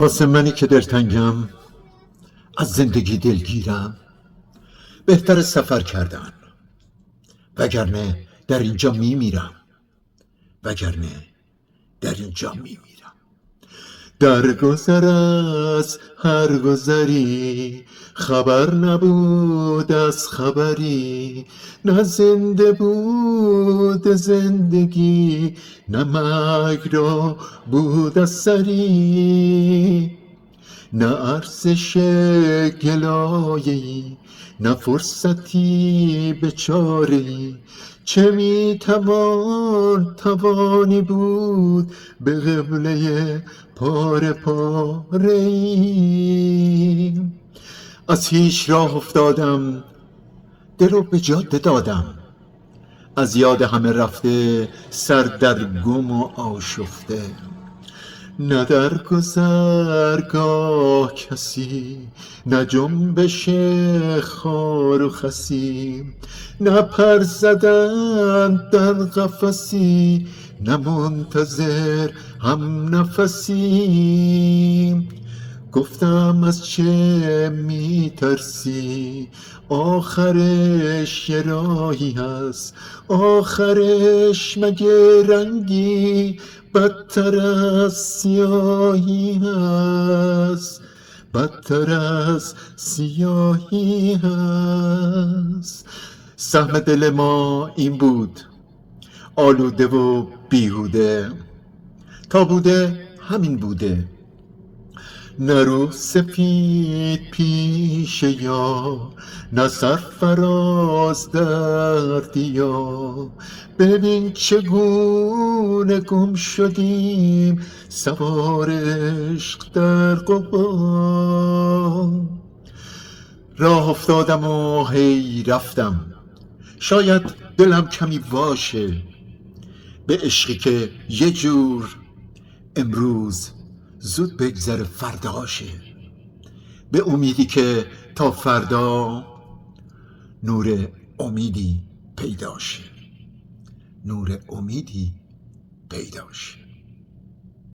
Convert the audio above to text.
واسه منی که دلتنگم، از زندگی دلگیرم، بهتر سفر کردن، وگرنه در اینجا میمیرم. وگرنه در اینجا میمیرم. در گذر از هر گذری خبر نبود از خبری، نه زنده بود زندگی، نه مرگ را بود از سری، نه ارزش گلایه‌ای، نه فرصتی به چاره‌ای. چه توانی بود به قبله پاره پاره‌ای. از هیچ راه افتادم، دل رو به جاده دادم، از یاد همه رفته، سر در گم و آشفته. نه در گذرگاه کسی، نه جنبش خار و خسی، نه پر زدن در قفسی، نه منتظر هم نفسی. گفتم از چه میترسی؟ آخرش یه راهی هست، آخرش مگه رنگی بدتر از سیاهی هست، بدتر از سیاهی هست. سهم دل ما این بود، آلوده و بیهوده، تا بوده همین بوده. نه رو سفید پیش یار، نه سرفراز در دیا. ببین چگونه گم شدیم سوار عشق در غبار. راه افتادم و هی رفتم، شاید دلم کمی واشه، به عشقی که یه جور امروز زود بگذره فرداشه، به امیدی که تا فردا نور امیدی پیداشه، نور امیدی پیداشه.